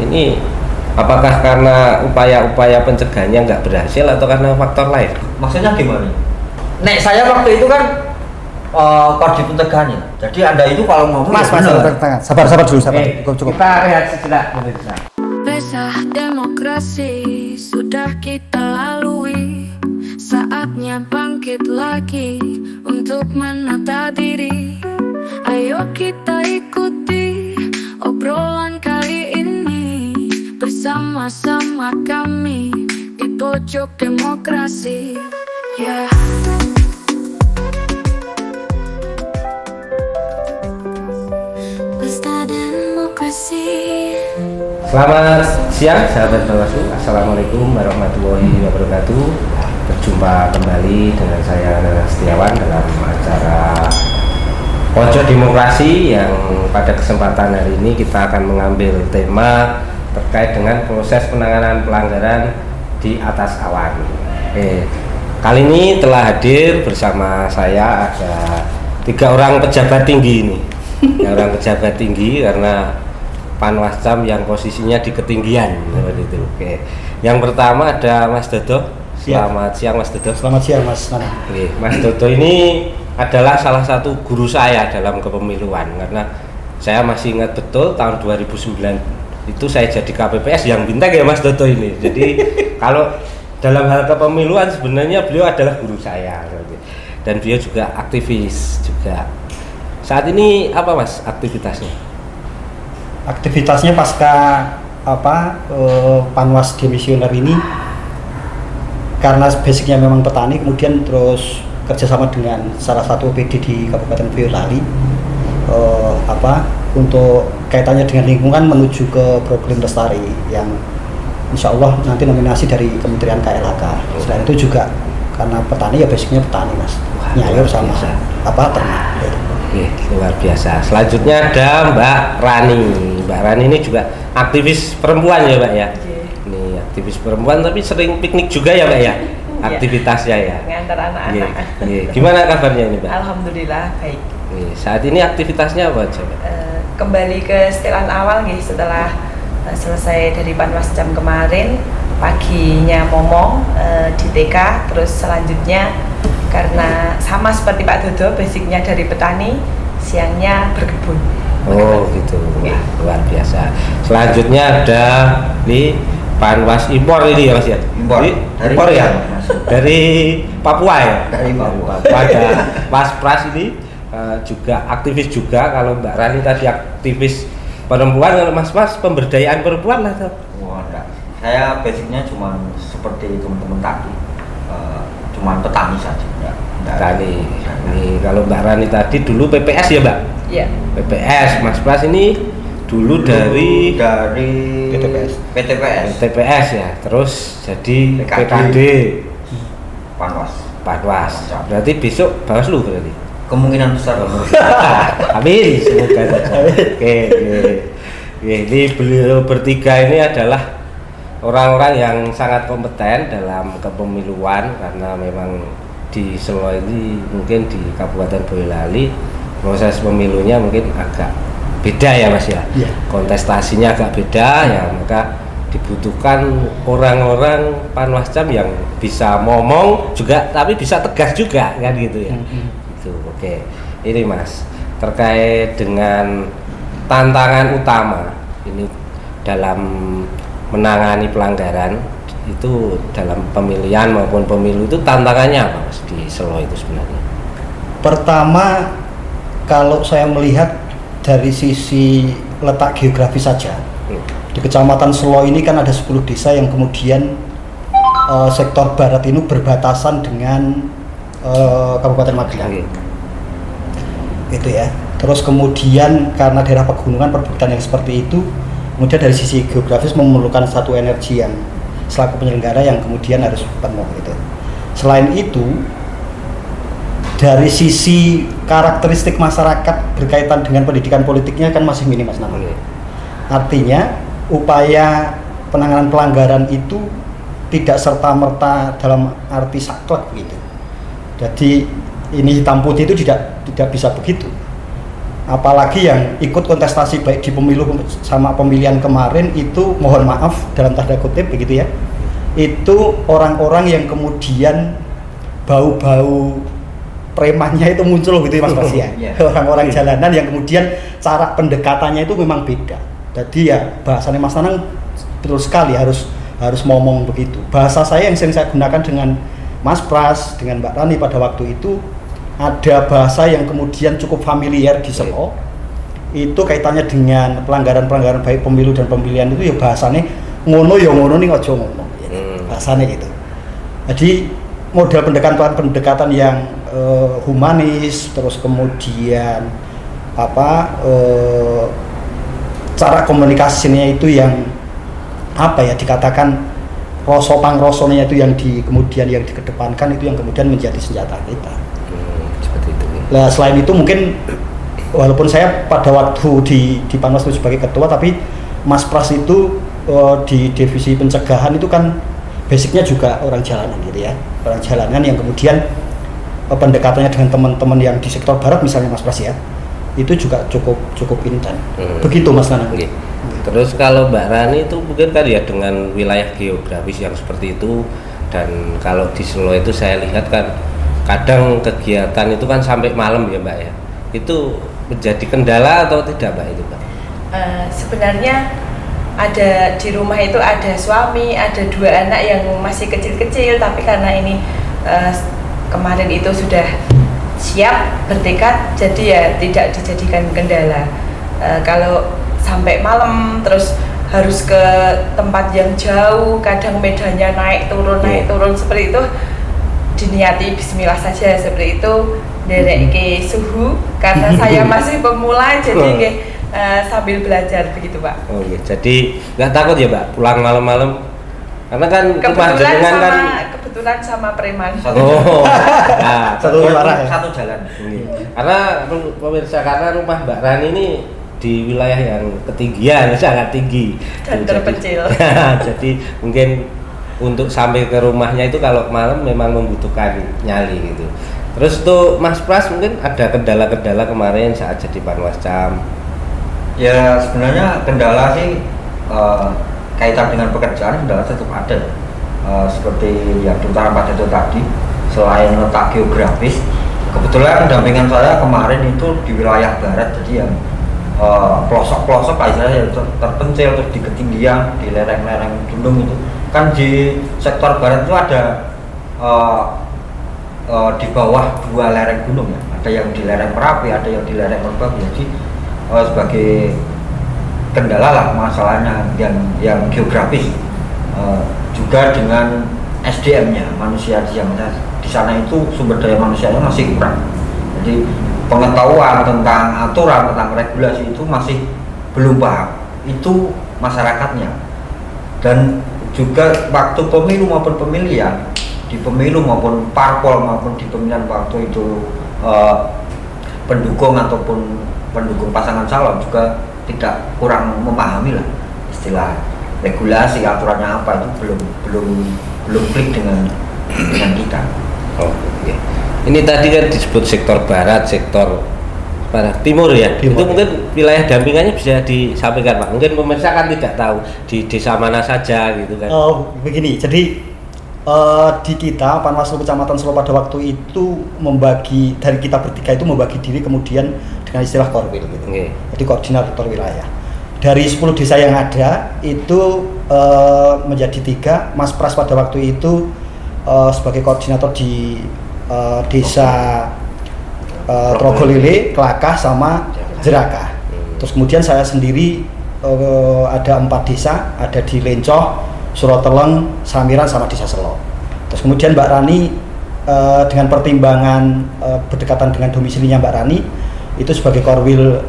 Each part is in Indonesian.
Ini apakah karena upaya-upaya pencegahannya nggak berhasil atau karena faktor lain? Maksudnya gimana? Nek saya waktu itu kan koordinator pencegahannya. Jadi Anda itu kalau ngomong Mas, sabar dulu, sabar. Cukup. Kita lihat sejenak pemirsa. Pesta demokrasi sudah kita lalui. Saatnya bangkit lagi untuk menata diri. Ayo kita ikuti obrolan kali ini. Bersama-sama kami di pojok demokrasi. Yeah. Pesta demokrasi. Selamat siang sahabat Bawaslu. Assalamualaikum warahmatullahi wabarakatuh. Berjumpa kembali dengan saya Nana Setiawan dalam acara Pojok Demokrasi yang pada kesempatan hari ini kita akan mengambil tema terkait dengan proses penanganan pelanggaran di atas awan. Kali ini telah hadir bersama saya ada 3 orang pejabat tinggi ini. Orang pejabat tinggi karena Panwascam yang posisinya di ketinggian seperti itu. Oke. Yang pertama ada Mas Dodo. Selamat siang Mas Dodo. Selamat siang Mas Nana. Oke, Mas Dodo ini adalah salah satu guru saya dalam kepemiluan karena saya masih ingat betul tahun 2009 itu saya jadi KPPS yang bintang ya Mas Dodo ini. Jadi kalau dalam hal kepemiluan sebenarnya beliau adalah guru saya dan beliau juga aktivis juga. Saat ini apa Mas aktivitasnya? Aktivitasnya pasca Panwas demisioner ini karena basicnya memang petani, kemudian terus kerjasama dengan salah satu OPD di Kabupaten Boyolali untuk kaitannya dengan lingkungan menuju ke program lestari yang insya Allah nanti nominasi dari Kementerian KLHK. Selain itu juga karena petani ya basicnya petani Mas, nyayur sama ternak. Luar biasa. Selanjutnya ada Mbak Rani. Mbak Rani ini juga aktivis perempuan ya Mbak ya. Ini aktivis perempuan tapi sering piknik juga ya Mbak ya. Aktivitasnya ya. Ngantar anak-anak. Gimana kabarnya ini Mbak? Alhamdulillah baik. Saat ini aktivitasnya apa aja Mbak? Kembali ke setelan awal nih setelah selesai dari Panwascam kemarin, paginya momong di TK, terus selanjutnya karena sama seperti Pak Dodo, basicnya dari petani, siangnya berkebun. Oh gitu, wah, luar biasa. Selanjutnya ada di Panwas impor ini ya Mas ya? Impor ya? Dari Papua ya? Dari Papua. Ada Mas Pras ini juga aktivis juga. Kalau Mbak Rani tadi aktivis perempuan, kalau Mas Pras pemberdayaan perempuan lah tuh. Wah, enggak. Saya basicnya cuma seperti teman-teman tadi. Cuma petani saja. Petani. Ini kalau Mbak Rani tadi dulu PPS ya Mbak? Iya. PPS. Mas Pras ini dulu dari PTPS ya, terus jadi PKD Panwas. Berarti besok Bawaslu berarti? Kemungkinan besar. Amin, semoga saja. Oke. Ini beliau bertiga ini adalah orang-orang yang sangat kompeten dalam kepemiluan karena memang di Selo ini mungkin di Kabupaten Boyolali proses pemilunya mungkin agak beda ya Mas ya. Yeah. Kontestasinya agak beda ya, maka dibutuhkan orang-orang Panwascam yang bisa ngomong juga tapi bisa tegas juga kan gitu ya. Gitu. Oke. Ini Mas terkait dengan tantangan utama ini dalam menangani pelanggaran itu dalam pemilihan maupun pemilu itu tantangannya apa Mas di Selo itu sebenarnya? Pertama, kalau saya melihat dari sisi letak geografis saja, di Kecamatan Selo ini kan ada 10 desa yang kemudian sektor barat ini berbatasan dengan Kabupaten Magelang. Itu ya. Terus kemudian karena daerah pegunungan perbukitan yang seperti itu, kemudian dari sisi geografis memerlukan satu energi yang selaku penyelenggara yang kemudian harus penuh gitu. Selain itu, dari sisi karakteristik masyarakat berkaitan dengan pendidikan politiknya kan masih minim Mas Nana. Artinya upaya penanganan pelanggaran itu tidak serta-merta dalam arti saklek begitu. Jadi ini hitam putih itu tidak bisa begitu. apalagi yang ikut kontestasi baik di pemilu sama pemilihan kemarin itu mohon maaf dalam tanda kutip begitu ya, itu orang-orang yang kemudian bau-bau premannya itu muncul gitu Mas Bas ya. Orang-orang jalanan yang kemudian cara pendekatannya itu memang beda. Jadi ya bahasanya Mas Nanang betul sekali harus ngomong begitu. Bahasa saya yang sering saya gunakan dengan Mas Pras, dengan Mbak Rani pada waktu itu ada bahasa yang kemudian cukup familiar di Selo. Itu kaitannya dengan pelanggaran-pelanggaran baik pemilu dan pemilihan itu ya bahasanya ngono ya ngono ning aja ngono. Bahasanya gitu. Jadi model pendekatan yang humanis, terus kemudian cara komunikasinya itu yang dikatakan rasa pangrosone itu yang kemudian dikedepankan, itu yang kemudian menjadi senjata kita. Seperti itu. Nah selain itu mungkin walaupun saya pada waktu di Panwas itu sebagai ketua, tapi Mas Pras itu di divisi pencegahan itu kan basicnya juga orang jalanan gitu ya, orang jalanan yang kemudian pendekatannya dengan teman-teman yang di sektor barat misalnya Mas Pras ya, itu juga cukup intens. Begitu Mas Nanang. Terus kalau Mbak Rani itu mungkin kan ya dengan wilayah geografis yang seperti itu, dan kalau di Selo itu saya lihat kan kadang kegiatan itu kan sampai malam ya Mbak ya, itu menjadi kendala atau tidak Mbak itu Mbak? Sebenarnya ada di rumah itu ada suami, ada 2 anak yang masih kecil-kecil, tapi karena ini kemarin itu sudah siap bertekad, jadi ya tidak dijadikan kendala. Kalau sampai malam terus harus ke tempat yang jauh, kadang medannya naik turun seperti itu, diniati bismillah saja seperti itu, dereke suhu karena saya masih pemula, jadi sambil belajar begitu Pak. Oh iya, jadi nggak takut ya Mbak pulang malam-malam? Karena kan kebetulan sama preman. Satu jalan. Karena pemirsa, karena rumah Mbak Rani ini di wilayah yang ketinggian sangat tinggi dan terpencil. Jadi mungkin untuk sampai ke rumahnya itu kalau malam memang membutuhkan nyali gitu. Terus tuh Mas Pras mungkin ada kendala-kendala kemarin saat jadi Panwascam? Ya sebenarnya kendala sih kaitan dengan pekerjaan kendala tetap ada. Seperti yang diutarakan pada itu tadi, selain letak geografis, kebetulan pendampingan saya kemarin itu di wilayah barat, jadi yang pelosok-pelosok istilahnya terpencil, terus di ketinggian, di lereng-lereng gunung itu kan di sektor barat itu ada di bawah 2 lereng gunung ya, ada yang di lereng Merapi, ada yang di lereng Merbabu. Jadi sebagai kendala lah masalahnya yang geografis, juga dengan SDM-nya, manusia yang di sana itu sumber daya manusianya masih kurang. Jadi pengetahuan tentang aturan, tentang regulasi itu masih belum paham, itu masyarakatnya. Dan juga waktu pemilu maupun pemilihan, di pemilu maupun parpol maupun di pemilihan waktu itu pendukung ataupun pendukung pasangan calon juga tidak kurang memahami lah istilah regulasi, aturannya apa, itu belum klik dengan kita. Oh iya. Ini tadi kan disebut sektor barat, sektor timur ya. Timur, itu mungkin wilayah dampingannya bisa disampaikan Pak. Mungkin pemirsa kan tidak tahu di desa mana saja gitu kan. Oh begini, jadi di kita Panwaslu Kecamatan Selo pada waktu itu membagi, dari kita bertiga itu membagi diri kemudian dengan istilah korwil gitu. Jadi koordinator wilayah. Dari 10 desa yang ada itu menjadi 3. Mas Pras pada waktu itu sebagai koordinator di desa Trogolile, Kelakah sama Jerakah. Terus kemudian saya sendiri ada 4 desa, ada di Lencoh, Suroteleng, Samiran sama Desa Selo. Terus kemudian Mbak Rani dengan pertimbangan berdekatan dengan domisilinya Mbak Rani itu sebagai korwil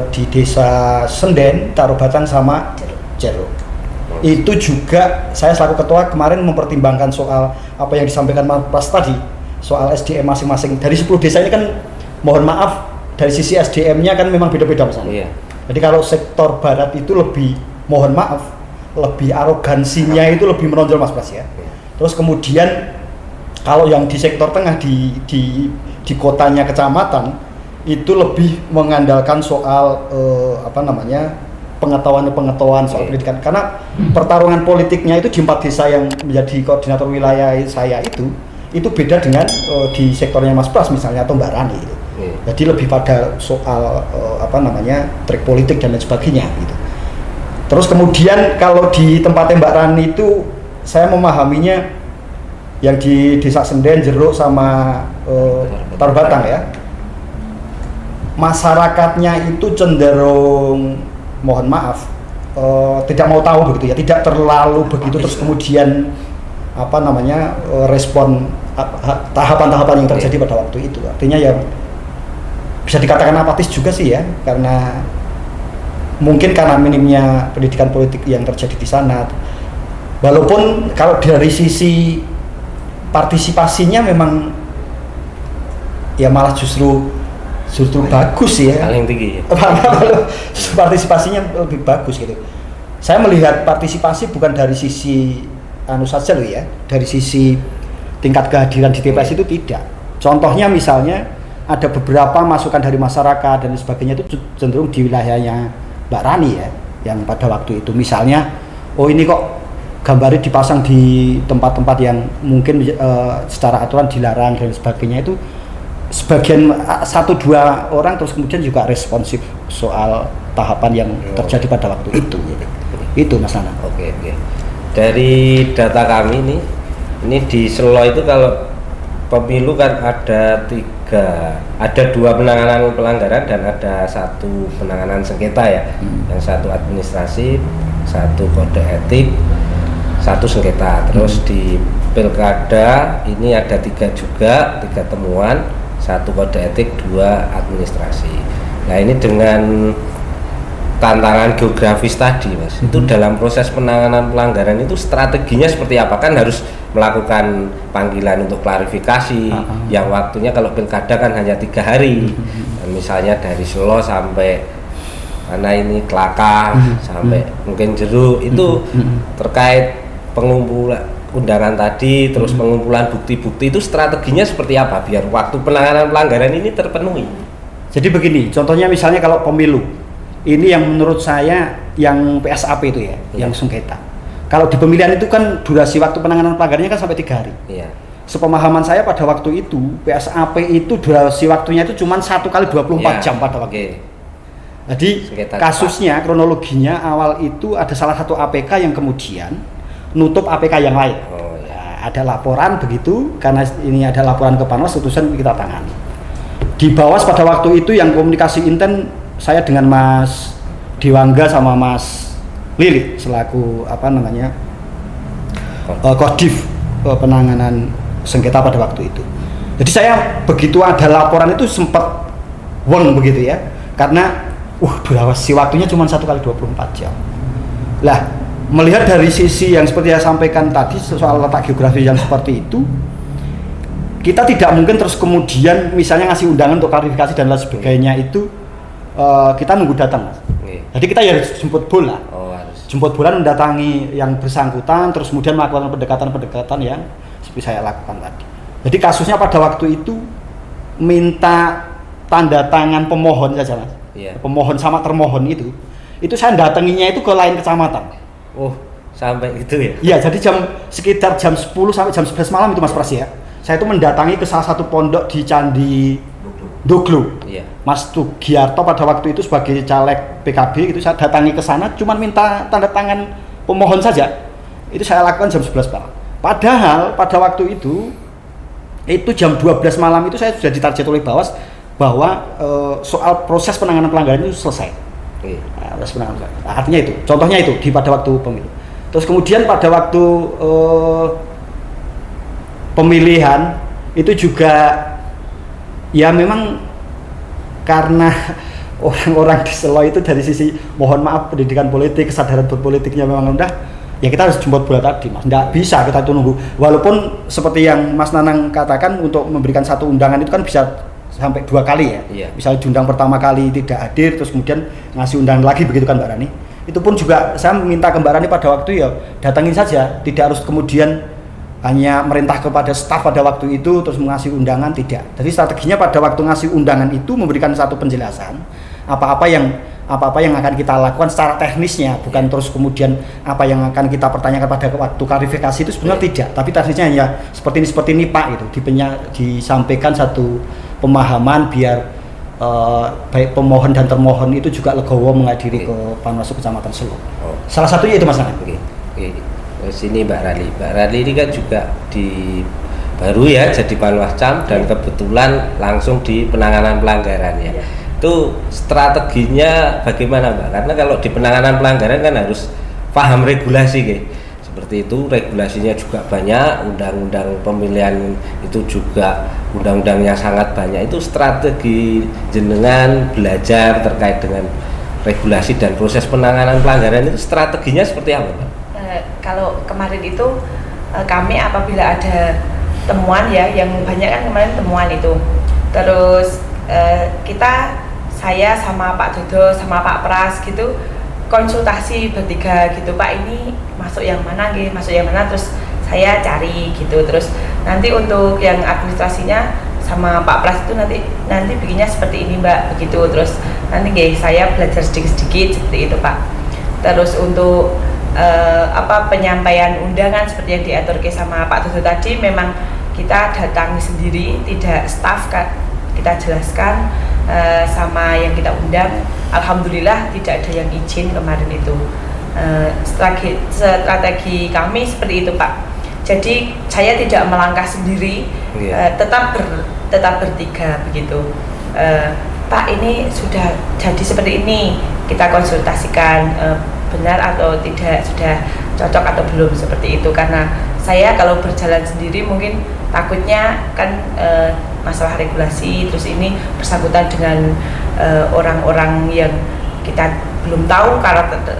di Desa Senden, Tarobatan sama Jeruk. Itu juga saya selaku ketua kemarin mempertimbangkan soal apa yang disampaikan Mas Pras tadi, soal SDM masing-masing. Dari 10 desa ini kan mohon maaf dari sisi SDM-nya kan memang beda-beda Mas. Iya. Jadi kalau sektor barat itu lebih, mohon maaf, lebih arogansinya itu lebih menonjol Mas Pras ya. Terus kemudian kalau yang di sektor tengah di kotanya kecamatan itu lebih mengandalkan soal pengetahuan soal pendidikan, karena pertarungan politiknya itu di 4 desa yang menjadi koordinator wilayah saya itu beda dengan di sektornya Mas Pras misalnya atau Mbak Rani gitu. Jadi lebih pada soal trik politik dan lain sebagainya gitu. Terus kemudian kalau di tempatnya Mbak Rani itu saya memahaminya yang di Desa Senden, Jeruk sama Tarbatang ya. Masyarakatnya itu cenderung mohon maaf tidak mau tahu begitu ya, tidak terlalu begitu terus kemudian respon tahapan-tahapan yang terjadi pada waktu itu. Artinya ya bisa dikatakan apatis juga sih ya, karena mungkin karena minimnya pendidikan politik yang terjadi di sana. Walaupun kalau dari sisi partisipasinya memang ya malah justru bagus ya, paling tinggi ya. Partisipasinya lebih bagus gitu. Saya melihat partisipasi bukan dari sisi saja loh ya, dari sisi tingkat kehadiran di TPS itu tidak. Contohnya misalnya ada beberapa masukan dari masyarakat dan sebagainya itu cenderung di wilayahnya Mbak Rani ya, yang pada waktu itu misalnya ini kok gambarnya dipasang di tempat-tempat yang mungkin secara aturan dilarang dan sebagainya, itu sebagian 1-2 orang terus kemudian juga responsif soal tahapan yang terjadi pada waktu itu gitu. Itu Mas Nana. Oke. Dari data kami ini di Selo itu kalau pemilu kan ada 2 penanganan pelanggaran dan ada 1 penanganan sengketa ya. Yang 1 administrasi, 1 kode etik, 1 sengketa. Terus di pilkada ini ada 3 juga, 3 temuan, 1 kode etik, 2 administrasi. Nah ini dengan tantangan geografis tadi Mas, itu dalam proses penanganan pelanggaran itu strateginya seperti apa? Kan harus melakukan panggilan untuk klarifikasi yang waktunya kalau pilkada kan hanya 3 hari. Dan misalnya dari Selo sampai mana ini Kelaka sampai mungkin Jeruk itu terkait pengumpulan undangan tadi, terus pengumpulan bukti-bukti itu strateginya seperti apa biar waktu penanganan pelanggaran ini terpenuhi? Jadi begini, contohnya misalnya kalau pemilu, ini yang menurut saya yang PSAP itu ya, yang sengketa. Kalau di pemilihan itu kan durasi waktu penanganan pelanggarannya kan sampai 3 hari. Iya. Sepemahaman saya pada waktu itu, PSAP itu durasi waktunya itu cuma 1 kali 24 jam pada waktu itu. Jadi sengketa kasusnya, kronologinya awal itu ada salah satu APK yang kemudian nutup APK yang lain. Ada laporan begitu, karena ini ada laporan ke Panwas, putusan kita tangani. Di Bawas pada waktu itu yang komunikasi inten saya dengan Mas Dewangga sama Mas Lili selaku Kodim penanganan sengketa pada waktu itu. Jadi saya begitu ada laporan itu sempat begitu ya, karena durasi waktunya cuma 1 kali 24 jam. Lah, melihat dari sisi yang seperti saya sampaikan tadi soal letak geografis yang seperti itu, kita tidak mungkin terus kemudian misalnya ngasih undangan untuk klarifikasi dan lain sebagainya itu kita nunggu datang Mas. Jadi kita ya harus jemput bola. Jemput bola mendatangi yang bersangkutan, terus kemudian melakukan pendekatan yang seperti saya lakukan tadi. Jadi kasusnya pada waktu itu minta tanda tangan pemohon saja Mas. Pemohon sama termohon itu saya datanginya itu ke lain kecamatan. Sampai gitu ya? Iya, jadi sekitar jam 10 sampai jam 11 malam itu Mas Pras ya. Saya itu mendatangi ke salah satu pondok di Candi Doglo. Iya. Mas Tugiarto pada waktu itu sebagai caleg PKB itu saya datangi ke sana cuma minta tanda tangan pemohon saja. Itu saya lakukan jam 11 malam. Padahal pada waktu itu jam 12 malam itu saya sudah ditarget oleh Bawas bahwa soal proses penanganan pelanggaran itu selesai. Artinya itu, contohnya itu pada waktu pemilu. Terus kemudian pada waktu pemilihan itu juga ya memang karena orang-orang di Selo itu dari sisi mohon maaf pendidikan politik, kesadaran berpolitiknya memang rendah, ya kita harus jemput bola tadi Mas. Nggak bisa kita itu nunggu. Walaupun seperti yang Mas Nanang katakan untuk memberikan 1 undangan itu kan bisa sampai 2 kali ya. Iya. Misalnya diundang pertama kali tidak hadir, terus kemudian ngasih undangan lagi begitu kan Mbak Rani. Itu pun juga saya meminta ke Mbak Rani pada waktu ya datangin saja, tidak harus kemudian hanya merintah kepada staf pada waktu itu terus mengasih undangan, tidak. Jadi strateginya pada waktu ngasih undangan itu memberikan satu penjelasan apa-apa yang akan kita lakukan secara teknisnya, bukan terus kemudian apa yang akan kita pertanyakan pada waktu klarifikasi itu sebenarnya tidak, tapi teknisnya hanya seperti ini Pak gitu, disampaikan satu pemahaman biar baik pemohon dan termohon itu juga legowo menghadiri ke Panwaslu Kecamatan Selo. Salah satunya itu Mas Anand. Terus ini Mbak Rali ini kan juga baru ya jadi Panwascam dan kebetulan langsung di penanganan pelanggaran ya. Itu strateginya bagaimana Mbak? Karena kalau di penanganan pelanggaran kan harus paham regulasi gitu. Seperti itu, regulasinya juga banyak, undang-undang pemilihan itu juga undang-undangnya sangat banyak. Itu strategi jenengan belajar terkait dengan regulasi dan proses penanganan pelanggaran itu strateginya seperti apa Mbak? Kalau kemarin itu kami apabila ada temuan ya, yang banyak kan kemarin temuan itu, terus saya sama Pak Dodo sama Pak Pras gitu konsultasi bertiga gitu, Pak ini masuk yang mana gitu, masuk yang mana, terus saya cari gitu, terus nanti untuk yang administrasinya sama Pak Pras itu nanti bikinnya seperti ini Mbak begitu, terus nanti saya belajar sedikit seperti itu Pak. Terus untuk penyampaian undangan seperti yang diatur sama Pak Dodo tadi, memang kita datangi sendiri, tidak staf, kita jelaskan sama yang kita undang. Alhamdulillah tidak ada yang izin kemarin itu. Strategi kami seperti itu Pak. Jadi saya tidak melangkah sendiri, tetap bertiga begitu. Pak ini sudah jadi seperti ini, kita konsultasikan benar atau tidak, sudah cocok atau belum seperti itu. Karena saya kalau berjalan sendiri mungkin takutnya kan masalah regulasi, terus ini bersangkutan dengan orang-orang yang kita belum tahu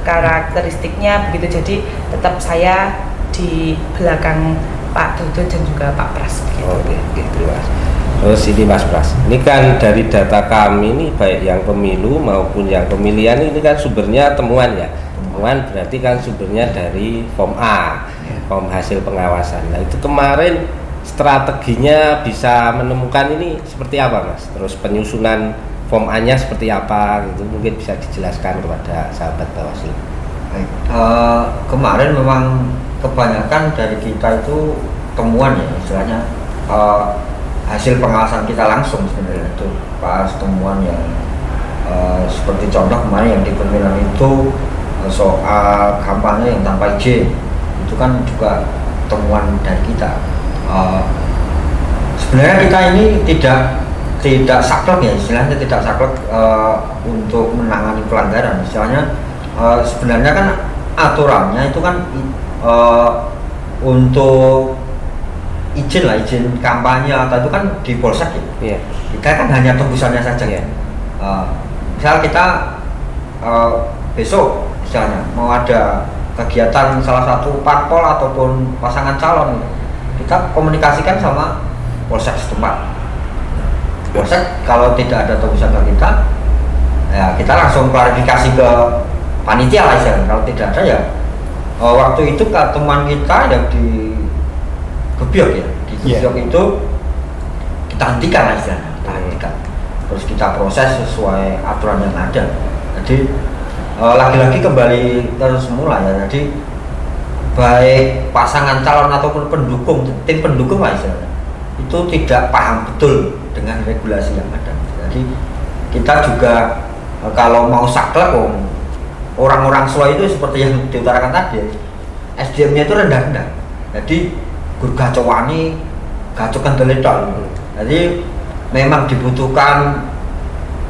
karakteristiknya begitu. Jadi tetap saya di belakang Pak Dodo dan juga Pak Pras begitu. Oke, terima kasih. Terus ini Mas Pras, ini kan dari data kami ini baik yang pemilu maupun yang pemilihan ini kan sumbernya temuan ya. Temuan berarti kan sumbernya dari form A, form hasil pengawasan. Nah itu kemarin strateginya bisa menemukan ini seperti apa Mas? Terus penyusunan form A-nya seperti apa gitu, mungkin bisa dijelaskan kepada sahabat Bawaslu. Baik, kemarin memang kebanyakan dari kita itu temuan ya, istilahnya hasil pengawasan kita langsung sebenarnya itu pas temuan yang seperti contoh kemarin yang di pemilihan itu soal kampanye yang tanpa izin, itu kan juga temuan dari kita. Sebenarnya kita ini tidak saklek ya, istilahnya tidak saklek untuk menangani pelanggaran. Istilahnya sebenarnya kan aturannya itu kan untuk izin kampanye atau itu kan di polsek ya. Yeah. Kita kan hanya tembusannya saja. Yeah. Misal kita besok misalnya mau ada kegiatan salah satu parpol ataupun pasangan calon, kita komunikasikan sama polsek setempat. Polsek kalau tidak ada tembusan ke kita, ya kita langsung klarifikasi ke panitia lah istilahnya. Kalau tidak ada ya waktu itu teman kita yang di Gebyok ya, di Gebyok itu kita hentikan lah istilahnya, kita hentikan. Terus kita proses sesuai aturan yang ada. Jadi lagi-lagi kembali ke semula ya. Jadi baik pasangan calon ataupun pendukung, tim pendukung lah istilahnya, itu tidak paham betul dengan regulasi yang ada. Jadi kita juga kalau mau saklek orang-orang Solo itu seperti yang diutarakan tadi, SDM-nya itu rendah-rendah. Jadi gurgacowani gacokan teledol. Jadi memang dibutuhkan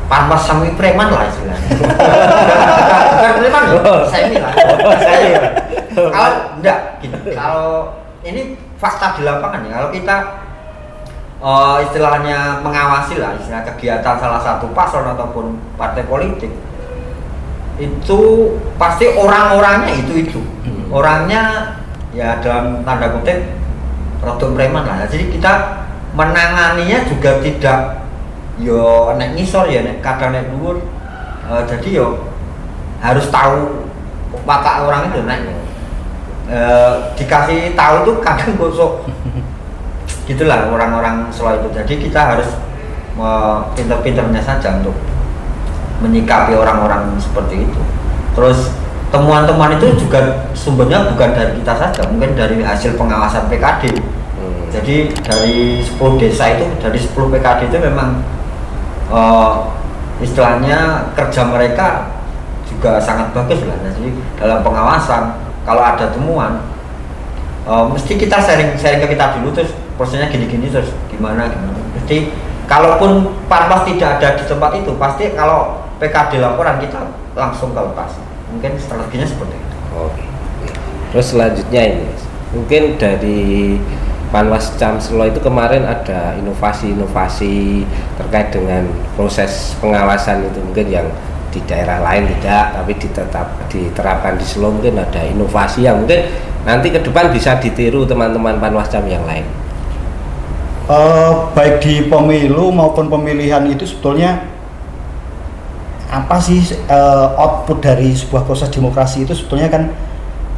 panwas sami preman lah istilahnya. Bukan preman loh, semi lah. Kalau enggak, gitu. Kalau ini fakta di lapangan ya. Kalau kita istilahnya mengawasi lah, istilah kegiatan salah satu paslon ataupun partai politik, itu pasti orang-orangnya itu. Orangnya ya dalam tanda kutip rodok preman lah. Jadi kita menanganinya juga tidak yo nek ngisor ya, nek kadang nek dhuwur. Jadi yo harus tahu watak orang itu nek dikasih tahu tuh kadang gosok gitulah orang-orang Solo itu. Jadi kita harus pinter-pinternya saja untuk menyikapi orang-orang seperti itu. Terus temuan-temuan itu juga sumbernya bukan dari kita saja, mungkin dari hasil pengawasan PKD. Jadi dari 10 desa itu, dari 10 PKD itu memang istilahnya kerja mereka juga sangat bagus lah. Jadi dalam pengawasan kalau ada temuan mesti kita sharing ke kita dulu, terus prosesnya gini-gini, terus gimana. Mesti kalaupun Panwas tidak ada di tempat itu, pasti kalau PKD laporan kita langsung ke lokasi. Mungkin strateginya seperti itu. Oke. Terus selanjutnya ini mungkin dari Panwascam Selo itu kemarin ada inovasi-inovasi terkait dengan proses pengawasan itu, mungkin yang di daerah lain tidak, tapi diterapkan di Selo mungkin ada inovasi yang mungkin nanti ke depan bisa ditiru teman-teman Panwascam yang lain. Baik di pemilu maupun pemilihan itu sebetulnya apa sih output dari sebuah proses demokrasi itu sebetulnya kan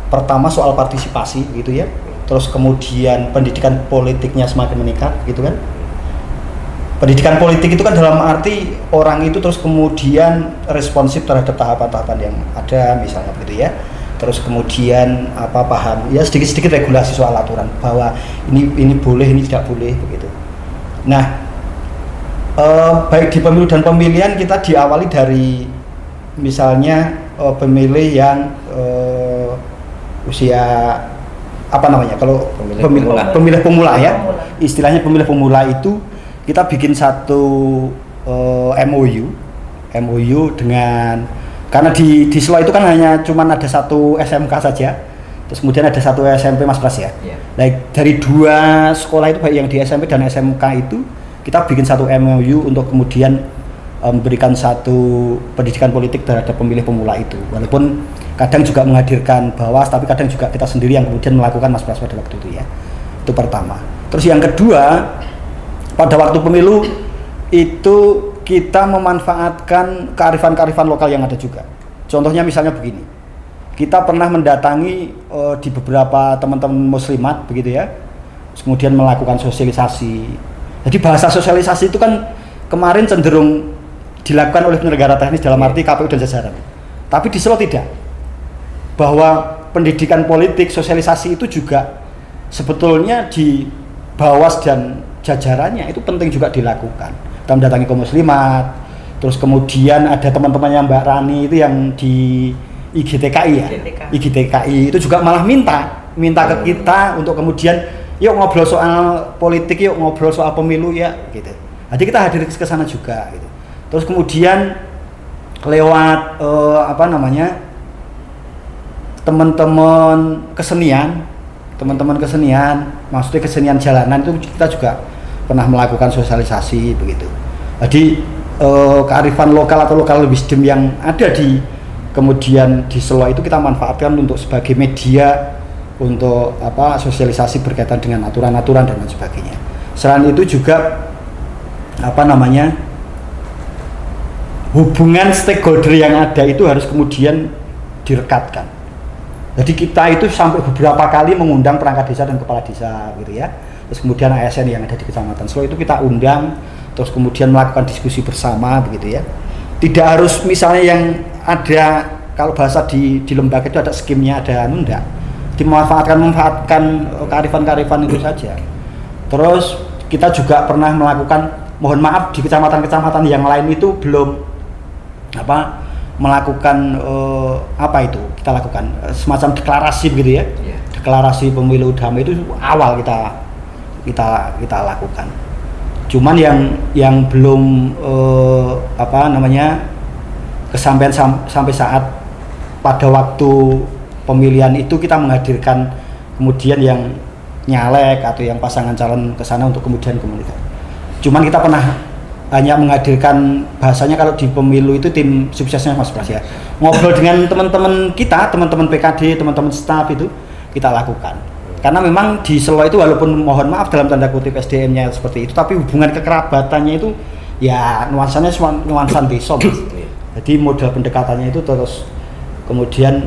pertama soal partisipasi gitu ya. Terus kemudian pendidikan politiknya semakin meningkat gitu kan. Pendidikan politik itu kan dalam arti orang itu terus kemudian responsif terhadap tahapan-tahapan yang ada misalnya begitu ya. Terus kemudian paham ya sedikit-sedikit regulasi soal aturan bahwa ini boleh, ini tidak boleh begitu. Nah, baik di pemilu dan pemilihan kita diawali dari misalnya pemilih yang usia kalau pemilih pemula ya, istilahnya pemilih pemula itu kita bikin satu MOU dengan, karena di Selo itu kan hanya cuman ada satu SMK saja, terus kemudian ada satu SMP Mas Pras ya. Like dari 2 sekolah itu baik yang di SMP dan SMK itu kita bikin satu MOU untuk kemudian memberikan satu pendidikan politik terhadap pemilih pemula itu, walaupun kadang juga menghadirkan Bawas, tapi kadang juga kita sendiri yang kemudian melakukan Mas Pras pada waktu itu ya. Itu pertama. Terus yang kedua, pada waktu pemilu itu kita memanfaatkan kearifan-kearifan lokal yang ada juga. Contohnya misalnya begini, kita pernah mendatangi di beberapa teman-teman muslimat begitu ya, kemudian melakukan sosialisasi. Jadi bahasa sosialisasi itu kan kemarin cenderung dilakukan oleh penyelenggara teknis dalam arti KPU dan jajaran, tapi di Selo tidak. Bahwa pendidikan politik sosialisasi itu juga sebetulnya di Bawas dan jajarannya itu penting juga dilakukan. Kita mendatangi kaum muslimat, terus kemudian ada teman-temannya Mbak Rani itu yang di IGTKI ya, IGTKI itu juga malah minta ke kita untuk kemudian yuk ngobrol soal politik, yuk ngobrol soal pemilu ya gitu. Jadi kita hadir ke sana juga gitu. Terus kemudian lewat teman-teman kesenian, maksudnya kesenian jalanan itu kita juga pernah melakukan sosialisasi begitu. Jadi kearifan lokal atau local wisdom yang ada kemudian di Selo itu kita manfaatkan untuk sebagai media untuk sosialisasi berkaitan dengan aturan-aturan dan lain sebagainya. Selain itu juga hubungan stakeholder yang ada itu harus kemudian direkatkan. Jadi kita itu sampai beberapa kali mengundang perangkat desa dan kepala desa gitu ya. Terus kemudian ASN yang ada di Kecamatan Selo itu kita undang, terus kemudian melakukan diskusi bersama begitu ya. Tidak harus misalnya yang ada, kalau bahasa di lembaga itu ada skimnya, ada enggak. Memanfaatkan kearifan-kearifan itu saja. Terus kita juga pernah melakukan, mohon maaf di kecamatan-kecamatan yang lain itu belum melakukan kita lakukan semacam deklarasi begitu ya. Deklarasi pemilu damai itu awal kita lakukan. Cuman yang belum kesampaian sampai saat pada waktu pemilihan itu kita menghadirkan kemudian yang nyalek atau yang pasangan calon ke sana untuk kemudian komunikasi. Cuman kita pernah hanya menghadirkan, bahasanya kalau di pemilu itu tim suksesnya Mas Pras ya, ngobrol dengan teman-teman kita, teman-teman PKD, teman-teman staf itu kita lakukan. Karena memang di Selo itu walaupun mohon maaf dalam tanda kutip SDM-nya seperti itu, tapi hubungan kekerabatannya itu ya nuansanya nuansa desa. Jadi model pendekatannya itu terus kemudian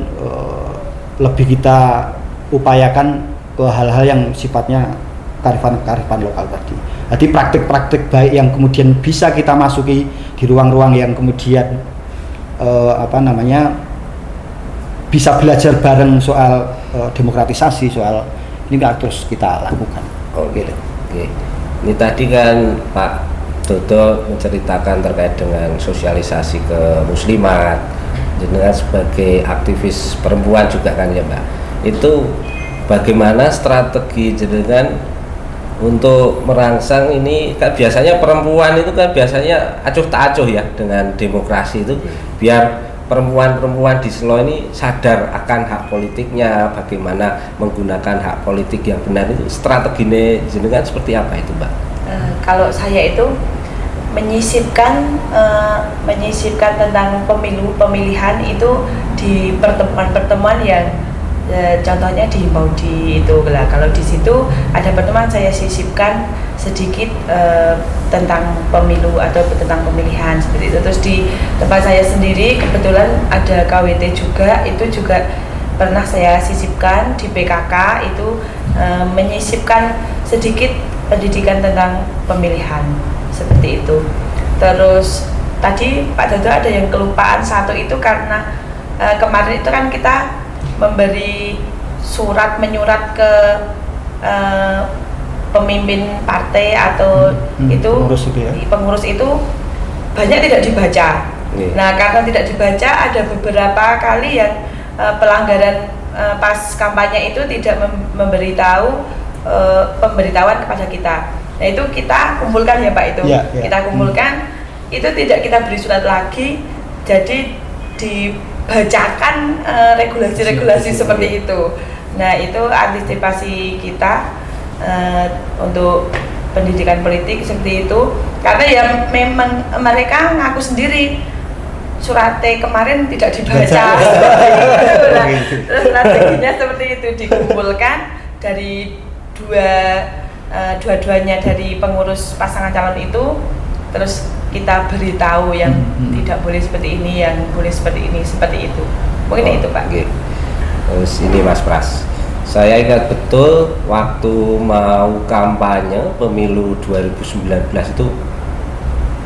lebih kita upayakan ke hal-hal yang sifatnya kearifan lokal tadi. Jadi praktik-praktik baik yang kemudian bisa kita masuki di ruang-ruang yang kemudian bisa belajar bareng soal demokratisasi, soal ini terus kita lakukan. Oke. Ini tadi kan Pak Dodo menceritakan terkait dengan sosialisasi ke muslimat, jenengan sebagai aktivis perempuan juga kan ya Mbak. Itu bagaimana strategi jenengan untuk merangsang ini? Kan biasanya perempuan itu kan biasanya acuh tak acuh ya dengan demokrasi itu, biar perempuan-perempuan di Selo ini sadar akan hak politiknya, bagaimana menggunakan hak politik yang benar. Itu strateginya jenengan seperti apa itu Mbak? Kalau saya itu menyisipkan tentang pemilihan itu di pertemuan-pertemuan yang contohnya di Maudi itu lah. Kalau di situ ada pertemuan saya sisipkan sedikit tentang pemilu atau tentang pemilihan seperti itu. Terus di tempat saya sendiri kebetulan ada KWT juga, itu juga pernah saya sisipkan di PKK itu menyisipkan sedikit pendidikan tentang pemilihan seperti itu. Terus tadi Pak Dodo ada yang kelupaan satu itu karena kemarin itu kan kita memberi menyurat ke pemimpin partai atau pengurus itu banyak tidak dibaca. Nah, karena tidak dibaca ada beberapa kali yang pelanggaran pas kampanye itu tidak memberitahu pemberitahuan kepada kita. Nah, itu kita kumpulkan ya Pak itu. Kita kumpulkan itu tidak kita beri surat lagi. Jadi dibacakan regulasi-regulasi seperti itu. Nah, itu antisipasi kita untuk pendidikan politik seperti itu, karena ya memang mereka ngaku sendiri suratnya kemarin tidak dibaca. Nah, strateginya seperti itu, dikumpulkan dari dua-duanya dari pengurus pasangan calon itu, terus kita beritahu yang tidak boleh seperti ini, yang boleh seperti ini, seperti itu. Mungkin itu Pak. Terus ini Mas Pras, saya ingat betul waktu mau kampanye pemilu 2019 itu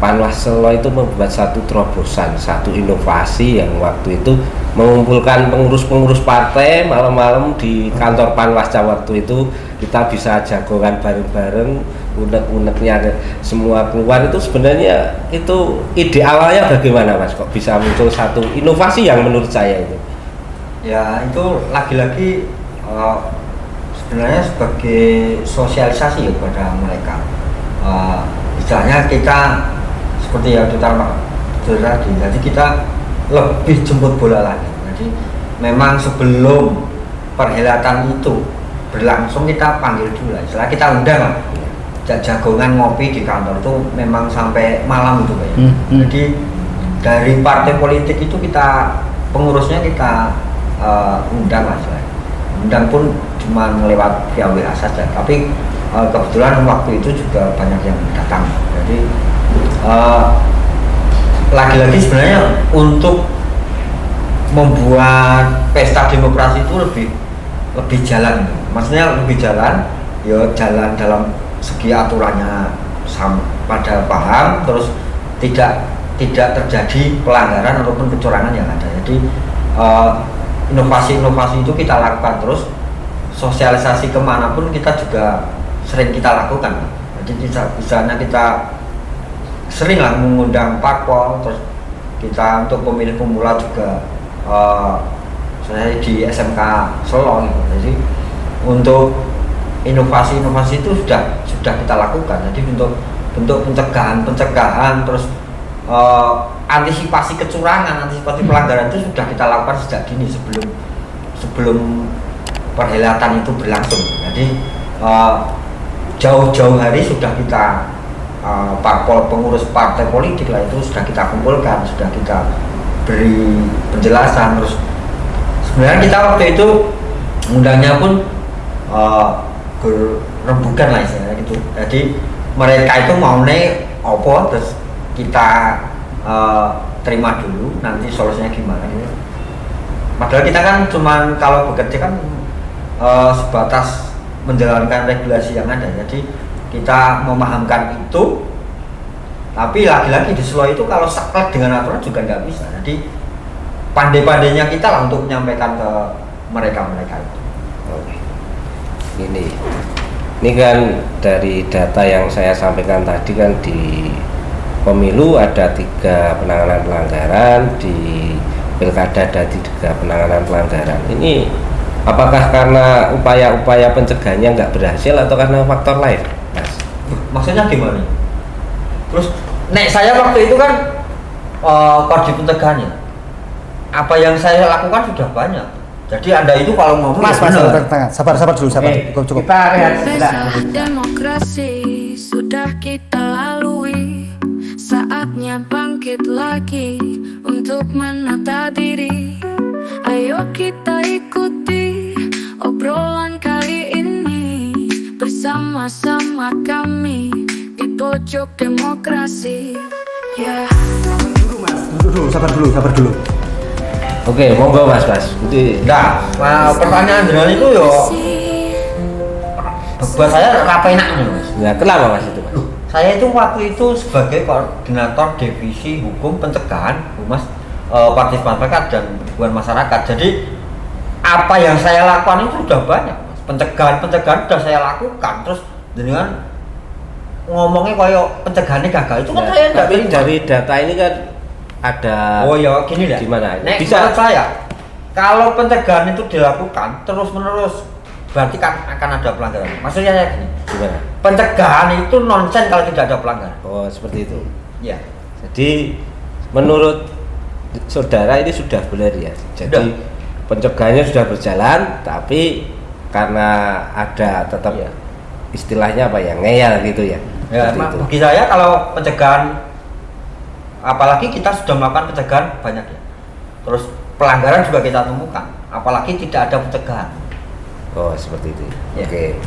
Panwas Selo itu membuat satu terobosan, satu inovasi yang waktu itu mengumpulkan pengurus-pengurus partai malam-malam di kantor Panwasca. Waktu itu kita bisa jagongan bareng-bareng, unek-uneknya semua keluar. Itu sebenarnya itu ide awalnya bagaimana Mas, kok bisa muncul satu inovasi yang menurut saya itu? Ya itu lagi-lagi sebenarnya sebagai sosialisasi ya kepada mereka. Misalnya kita seperti yang utama tadi, jadi kita lebih jemput bola lagi. Jadi memang sebelum perhelatan itu berlangsung kita panggil dulu lah, setelah kita undang lah jagongan ngopi di kantor itu memang sampai malam itu Pak. Jadi dari partai politik itu kita pengurusnya kita undang lah, undang pun cuma lewat via WA saja, tapi kebetulan waktu itu juga banyak yang datang. Jadi lagi-lagi sebenarnya untuk membuat pesta demokrasi itu lebih jalan, maksudnya lebih jalan, ya jalan dalam segi aturannya pada paham, terus tidak terjadi pelanggaran ataupun kecurangan yang ada. Jadi inovasi-inovasi itu kita lakukan terus, sosialisasi kemanapun kita juga sering kita lakukan. Jadi misalnya kita seringlah mengundang parpol, terus kita untuk pemilih pemula juga saya di SMK Selo gitu. Jadi untuk inovasi-inovasi itu sudah kita lakukan. Jadi bentuk pencegahan terus antisipasi kecurangan, antisipasi pelanggaran itu sudah kita lakukan sejak dini sebelum perhelatan itu berlangsung. Jadi jauh-jauh hari sudah kita parpol, pengurus partai politik lah itu sudah kita kumpulkan, sudah kita beri penjelasan. Terus sebenarnya kita waktu itu undangnya pun rembukan lah istilahnya gitu. Jadi mereka itu mau opo, terus kita terima dulu, nanti solusinya gimana gitu. Padahal kita kan cuman kalau bekerja kan sebatas menjalankan regulasi yang ada. Jadi kita memahamkan itu, tapi lagi-lagi di Solo itu kalau saklek dengan aturan juga nggak bisa. Jadi pandai-pandainya kita lah untuk menyampaikan ke mereka itu. Oke. Ini kan dari data yang saya sampaikan tadi kan di pemilu ada 3 penanganan pelanggaran, di pilkada ada 3 penanganan pelanggaran. Ini apakah karena upaya-upaya pencegahannya nggak berhasil atau karena faktor lain, Mas? Maksudnya gimana? Terus saya waktu itu kan koordinasi pencegahannya, apa yang saya lakukan sudah banyak. Jadi Anda itu kalau ngomong Mas, sabar dulu, cukup. Kita lihat Besar demokrasi sudah kita lalui. Saatnya bangkit lagi untuk menata diri. Ayo kita ikuti obrolan kali ini bersama-sama kami di pojok demokrasi. Ya. Sabar dulu. Oke, monggo Mas. Nah, pertanyaan jenengan itu yo buat saya apa enaknya, Mas? Ya, kenapa Mas itu, Mas? Saya itu waktu itu sebagai koordinator divisi hukum pencegahan Humas Partisipasi Masyarakat dan Hubungan Masyarakat. Jadi apa yang saya lakukan itu sudah banyak, Mas. Pencegahan sudah saya lakukan. Terus dengan ngomongnya kayak pencegahannya gagal itu kan saya tapi dari data ini kan ada. Oh ya, gini lah. Gimana? Bisa saya kalau pencegahan itu dilakukan terus-menerus berarti kan akan ada pelanggaran. Maksudnya saya gini. Gimana? Pencegahan itu nonsen kalau tidak ada pelanggaran. Oh, seperti itu. Ya. Jadi menurut saudara ini sudah benar ya. Jadi pencegahannya sudah berjalan, tapi karena ada tetap istilahnya apa ya, ngeyel gitu ya. Ya, bagi saya kalau pencegahan, apalagi kita sudah melakukan pencegahan banyak ya. Terus pelanggaran juga kita temukan, apalagi tidak ada pencegahan. Oh, seperti itu. Ya. Oke.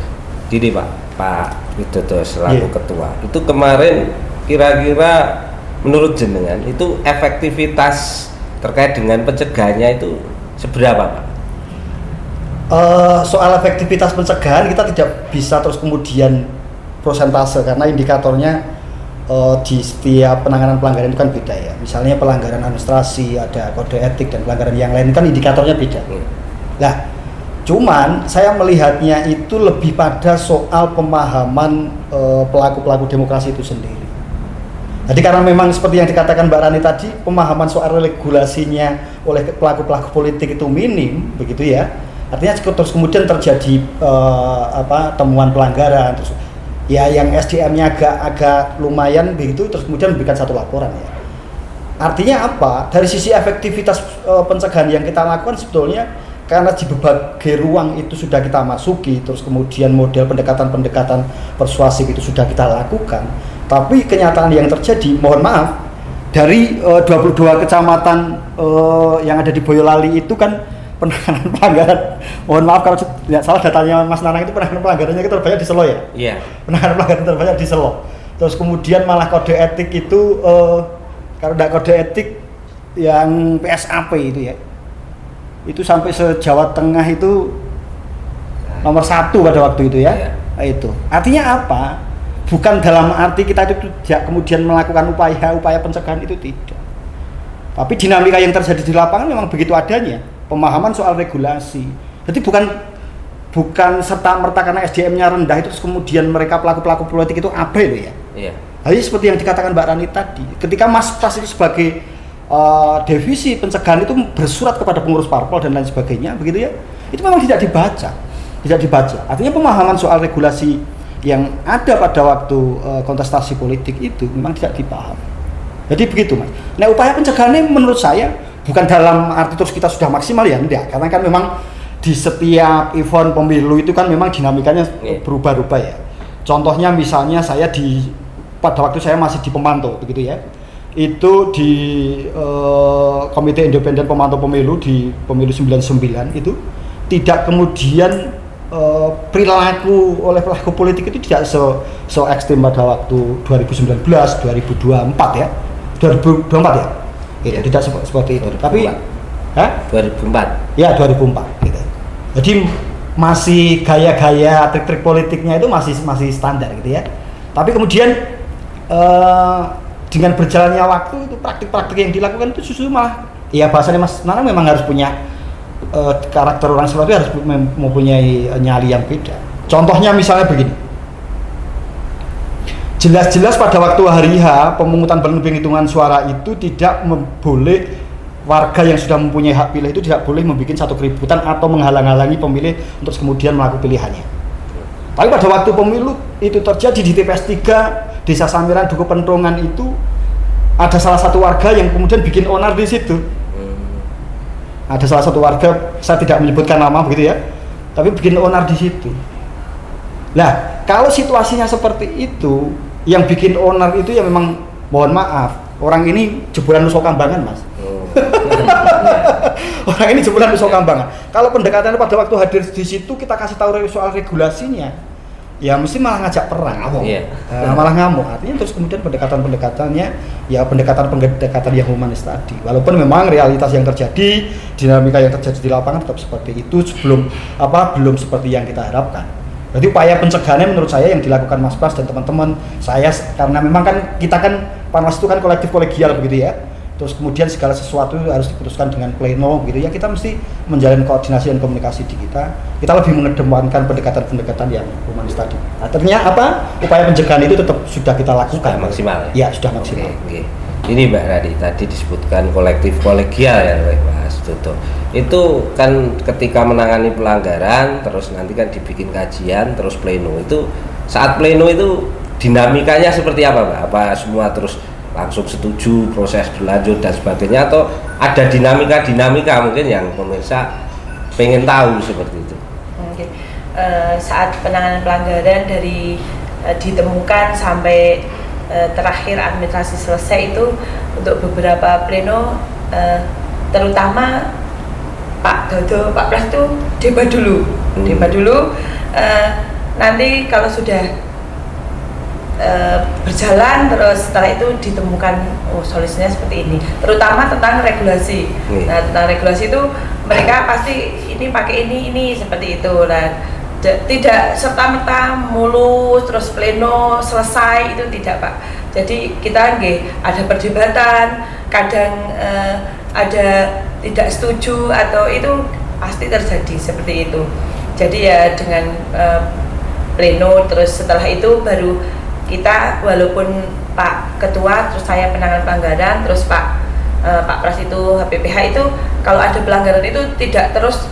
Jadi Pak Widodo selaku ketua, itu kemarin kira-kira menurut jenengan itu efektivitas terkait dengan pencegahannya itu seberapa, Pak? Soal efektivitas pencegahan kita tidak bisa terus kemudian prosentase karena indikatornya di setiap penanganan pelanggaran itu kan beda ya. Misalnya pelanggaran administrasi, ada kode etik dan pelanggaran yang lain kan indikatornya beda. Nah, cuman saya melihatnya itu lebih pada soal pemahaman pelaku-pelaku demokrasi itu sendiri. Jadi karena memang seperti yang dikatakan Mbak Rani tadi, pemahaman soal regulasinya oleh pelaku-pelaku politik itu minim, begitu ya. Artinya terus kemudian terjadi temuan pelanggaran, terus ya yang SDM-nya agak lumayan begitu, terus kemudian memberikan satu laporan ya. Artinya apa? Dari sisi efektivitas pencegahan yang kita lakukan sebetulnya karena di berbagai ruang itu sudah kita masuki, terus kemudian model pendekatan-pendekatan persuasif itu sudah kita lakukan. Tapi kenyataan yang terjadi, mohon maaf, dari 22 kecamatan yang ada di Boyolali itu kan penanganan pelanggaran, mohon maaf kalau tidak salah datanya Mas Nanang, itu penanganan pelanggarannya kita terbanyak di Solo ya? Iya. Penanganan pelanggaran terbanyak di Solo. Terus kemudian malah kode etik itu, kalau tidak kode etik yang PSAP itu ya, itu sampai se-Jawa Tengah itu nomor 1 pada waktu itu ya. Nah, itu artinya apa? Bukan dalam arti kita itu tidak kemudian melakukan upaya pencegahan, itu tidak. Tapi dinamika yang terjadi di lapangan memang begitu adanya. Pemahaman soal regulasi. Jadi bukan serta-merta karena SDM-nya rendah itu terus kemudian mereka pelaku-pelaku politik itu abai loh ya. Iya. Jadi seperti yang dikatakan Mbak Rani tadi, ketika Mas Pras itu sebagai divisi pencegahan itu bersurat kepada pengurus parpol dan lain sebagainya, begitu ya, itu memang tidak dibaca. Artinya pemahaman soal regulasi yang ada pada waktu kontestasi politik itu memang tidak dipahami. Jadi begitu Mas. Nah, upaya pencegahannya menurut saya bukan dalam arti terus kita sudah maksimal ya, enggak, karena kan memang di setiap event pemilu itu kan memang dinamikanya berubah-ubah ya. Contohnya misalnya saya pada waktu saya masih di pemantau begitu ya, itu di Komite Independen Pemantau Pemilu di Pemilu 99 itu tidak kemudian perilaku oleh pelaku politik itu tidak so ekstrem pada waktu 2019, 2024 ya, 2024 ya, gitu. Tidak seperti itu. 2004. Tapi 2004. Ya 2004. Gitu. Jadi masih gaya-gaya trik-trik politiknya itu masih standar gitu ya. Tapi kemudian dengan berjalannya waktu itu praktik-praktik yang dilakukan itu justru malah ya bahasanya Mas Nanang memang harus punya karakter orang seperti itu harus mempunyai nyali yang beda. Contohnya misalnya begini, jelas-jelas pada waktu hari H pemungutan penghitungan suara itu tidak boleh warga yang sudah mempunyai hak pilih itu tidak boleh membuat satu keributan atau menghalang-halangi pemilih untuk kemudian melakukan pilihannya. Tapi pada waktu pemilu itu terjadi di TPS 3 Desa Samiran Duku Pentongan itu ada salah satu warga yang kemudian bikin onar di situ. Ada salah satu warga, saya tidak menyebutkan nama begitu ya, tapi bikin onar di situ. Nah, kalau situasinya seperti itu, yang bikin onar itu ya memang mohon maaf, orang ini jebolan Nusa Kambangan, Mas. Orang ini jebolan Nusa Kambangan. Kalau pendekatannya pada waktu hadir di situ kita kasih tahu soal regulasinya, ya mesti malah ngajak perang, malah ngamuk. Artinya terus kemudian pendekatannya ya pendekatan yang humanis tadi. Walaupun memang realitas yang terjadi, dinamika yang terjadi di lapangan tetap seperti itu belum seperti yang kita harapkan. Jadi upaya pencegahannya menurut saya yang dilakukan Mas Pras dan teman-teman saya, karena memang kan kita kan Panwas itu kan kolektif kolegial begitu ya. Terus kemudian segala sesuatu harus diputuskan dengan pleno gitu ya, kita mesti menjalin koordinasi dan komunikasi di kita lebih mengedepankan pendekatan-pendekatan yang humanis tadi. Artinya apa? Upaya pencegahan itu tetap sudah kita lakukan. Sudah maksimal ya? Ya, sudah maksimal. Oke. Ini Mbak Radi tadi disebutkan kolektif kolegial ya Mas Toto. Itu kan ketika menangani pelanggaran terus nanti kan dibikin kajian terus pleno. Itu saat pleno itu dinamikanya seperti apa Mbak? Apa semua terus langsung setuju, proses berlanjut dan sebagainya, atau ada dinamika mungkin yang pemirsa pengen tahu seperti itu? Oke. Saat penanganan pelanggaran dari ditemukan sampai terakhir administrasi selesai itu untuk beberapa pleno, terutama Pak Dodo, Pak Pras itu debat dulu, nanti kalau sudah berjalan terus setelah itu ditemukan solusinya seperti ini, terutama tentang regulasi. Nah, tentang regulasi itu mereka pasti ini pakai ini seperti itu. Nah, tidak serta-merta mulus terus pleno selesai itu tidak Pak. Jadi kita ada perdebatan, kadang ada tidak setuju atau itu pasti terjadi seperti itu. Jadi ya dengan pleno terus setelah itu baru kita, walaupun Pak Ketua terus saya penanganan pelanggaran terus Pak Pras itu HPPH itu, kalau ada pelanggaran itu tidak terus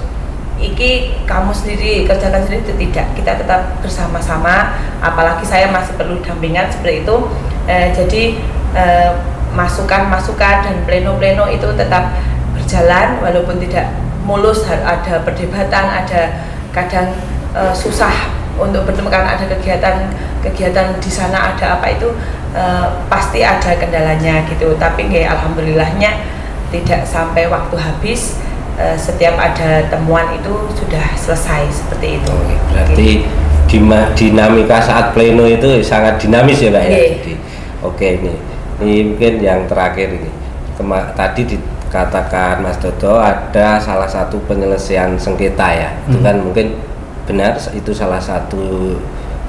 kamu sendiri kerjakan sendiri, itu tidak, kita tetap bersama-sama, apalagi saya masih perlu dampingan seperti itu. Jadi masukan dan pleno-pleno itu tetap berjalan walaupun tidak mulus, ada perdebatan, ada kadang susah untuk bertemu karena ada kegiatan di sana, ada apa itu pasti ada kendalanya gitu. Tapi alhamdulillahnya tidak sampai waktu habis, setiap ada temuan itu sudah selesai seperti itu. Berarti dinamika saat pleno itu sangat dinamis ya Mbak ya. Oke, ini mungkin yang terakhir ini. Tadi dikatakan Mas Dodo ada salah satu penyelesaian sengketa ya. Itu kan mungkin benar, itu salah satu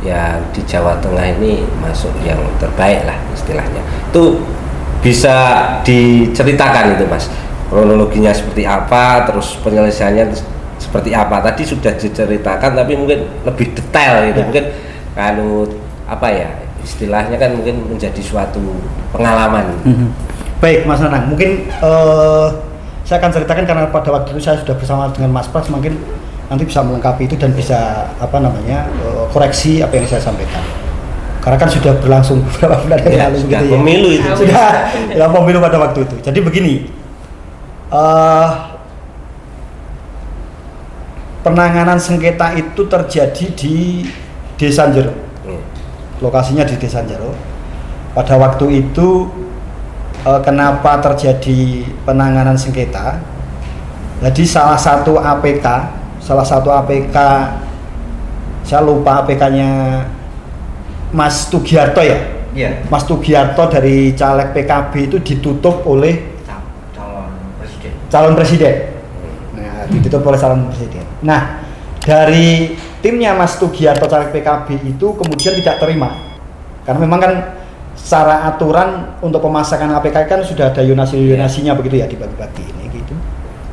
yang di Jawa Tengah ini masuk yang terbaik lah istilahnya. Itu bisa diceritakan itu Mas, kronologinya seperti apa, terus penyelesaiannya seperti apa? Tadi sudah diceritakan tapi mungkin lebih detail gitu. Mungkin kalau apa ya istilahnya kan mungkin menjadi suatu pengalaman. Baik Mas Nanang, mungkin saya akan ceritakan karena pada waktu itu saya sudah bersama dengan Mas Pras, mungkin nanti bisa melengkapi itu dan bisa koreksi apa yang saya sampaikan. Karena kan sudah berlangsung beberapa bulan yang lalu gitu ya. Pemilu itu sudah pemilu pada waktu itu. Jadi begini, penanganan sengketa itu terjadi di Desa Jero. Lokasinya di Desa Jero. Pada waktu itu kenapa terjadi penanganan sengketa? Jadi salah satu APK, saya lupa APK-nya Mas Tugiarto ya. Iya. Mas Tugiarto dari caleg PKB itu ditutup oleh calon presiden. Nah, ditutup oleh calon presiden. Nah, dari timnya Mas Tugiarto caleg PKB itu kemudian tidak terima, karena memang kan secara aturan untuk pemasangan APK kan sudah ada yonasi-yonasinya begitu ya, dibagi-bagi ini gitu,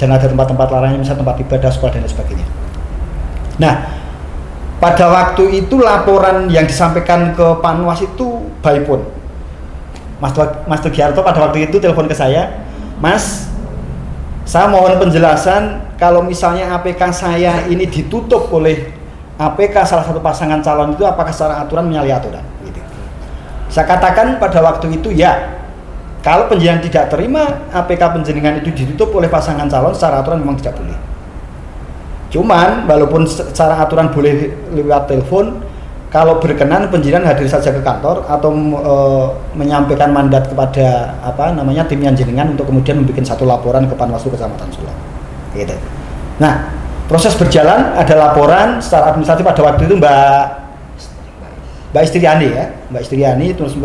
dan ada tempat-tempat larangan misalnya tempat ibadah, sekolah dan lain sebagainya. Nah, pada waktu itu laporan yang disampaikan ke Panwas itu by phone. Mas Tugiarto pada waktu itu telepon ke saya, Mas, saya mohon penjelasan kalau misalnya APK saya ini ditutup oleh APK salah satu pasangan calon itu apakah secara aturan menyalahi aturan gitu. Saya katakan pada waktu itu ya, kalau penjenengan tidak terima APK penjenengan itu ditutup oleh pasangan calon secara aturan memang tidak boleh. Cuman walaupun secara aturan boleh lewat telepon, kalau berkenan penjenengan hadir saja ke kantor atau menyampaikan mandat kepada tim jenengan untuk kemudian membuat satu laporan ke Panwaslu Kecamatan Sulang. Gitu. Nah, proses berjalan, ada laporan secara administratif pada waktu itu Mbak Istriani, terus